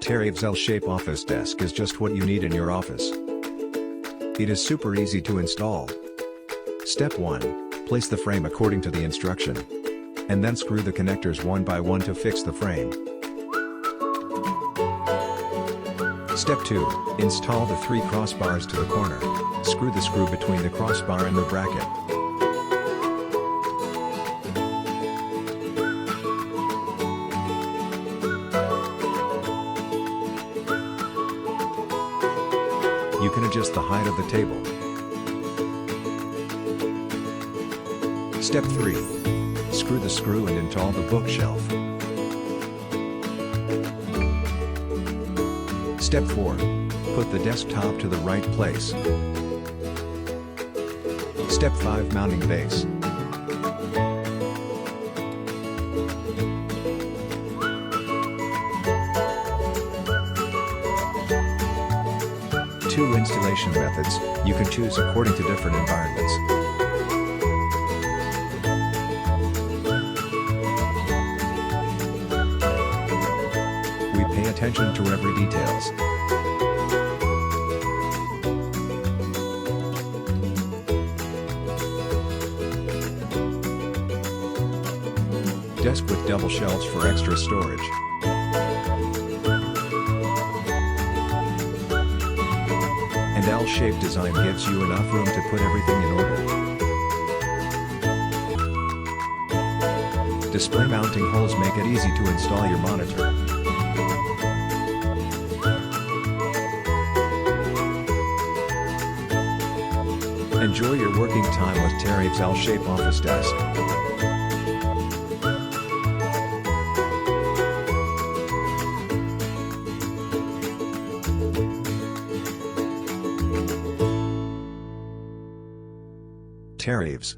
Teraves L-shape office desk is just what you need in your office. It is super easy to install. Step 1. Place the frame according to the instruction. And then screw the connectors one by one to fix the frame. Step 2. Install the 3 crossbars to the corner. Screw the screw between the crossbar and the bracket. You can adjust the height of the table. Step 3. Screw the screw and install the bookshelf. Step 4. Put the desktop to the right place. Step 5. Mounting base. Two installation methods, you can choose according to different environments. We pay attention to every details. Desk with double shelves for extra storage. And L-shaped design gives you enough room to put everything in order. Display mounting holes make it easy to install your monitor. Enjoy your working time with Teraves L-shaped office desk. Teraves.